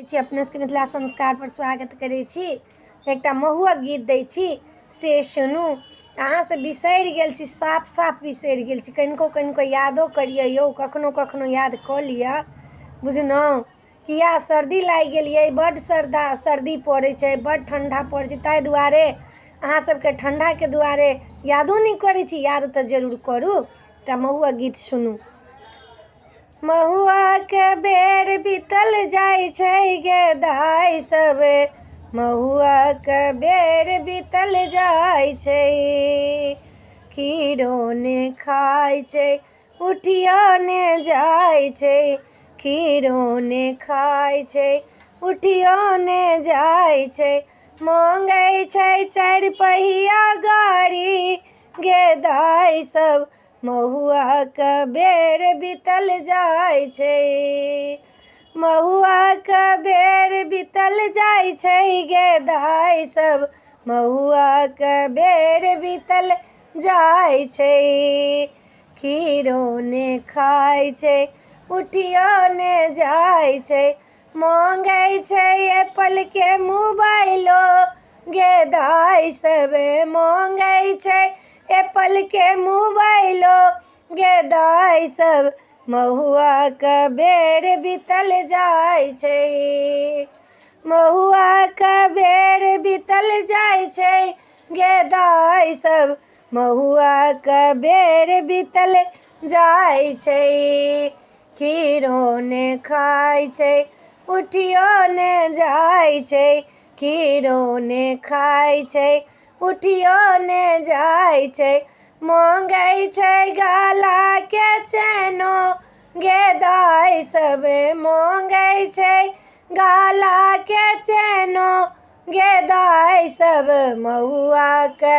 अपने सबके मिथिला संस्कार पर स्वागत करै छी। एकटा महुआ गीत दै छी से सुनू। अहाँ से बिसरि गेल छी, साफ बिसरि गेल छी। कनिको यादो करिए यौ, कखनो कखनो याद कऽ लिअ, बुझलहुँ। किया सर्दी लागि गेल यै, बड्ड सर्दी पड़ै छै, बड्ड ठण्डा पड़ै छै, ताहि दुआरे अहाँ सबके ठण्डाके दुआरे यादो नहि करै छी। याद तऽ जरूर करू। एकटा महुआ गीत सुनू। महुआ के बेर बीतल जाइ छै गे दाइ सब, महुआ के बेर बीतल जाइ छै। खीरो ने खाइ छै, उठियो ने जाइ छै। खीरो ने खाइ छै, उठियो ने जाइ छै। मांगै छै चारि पहिया गाड़ी गे दाइ सब, महुआ के बेर बीतल जाइ छै। महुआ के बेर बीतल जाइ छै गे दाइ सब, महुआ के बेर बीतल जाइ छै। खीरो ने खाइ छै, उठियो ने जाइ छै। मांगै छै एप्पल के मोबाइलो गे दाइ सब, मांगै छै एप्पल के मोबाइलो गे दाइ सब, महुआ के बेर बीतल जाइ छै। महुआ के बेर बीतल जाइ छै गे दाइ सब, महुआ के बेर बीतल जाइ छै। खीरो ने खाइ छै, उठियो ने जाइ छै। खीरो ने खाइ छै, उठियो ने जाइ छै। मांगै छै गाला के चैनो गे दाइ सब, मांगै छै गाला के चैनो गे दाइ सब, महुआ के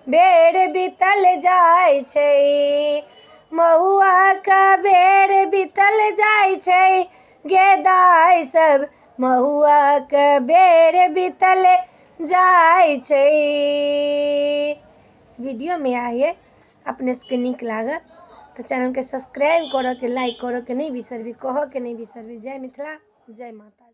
बेर बीतल जाइ छै। महुआ के बेर बीतल जाइ छै गे दाइ सब, महुआ के बेर बीतल जाइ छै। वीडियो में आइए अपने सबके नीक लागत तो चैनल के सब्सक्राइब करऽ के, लाइक करऽ के नहीं बिसरबी, कहऽ के नहीं बिसरबी। जय मिथिला, जय माता।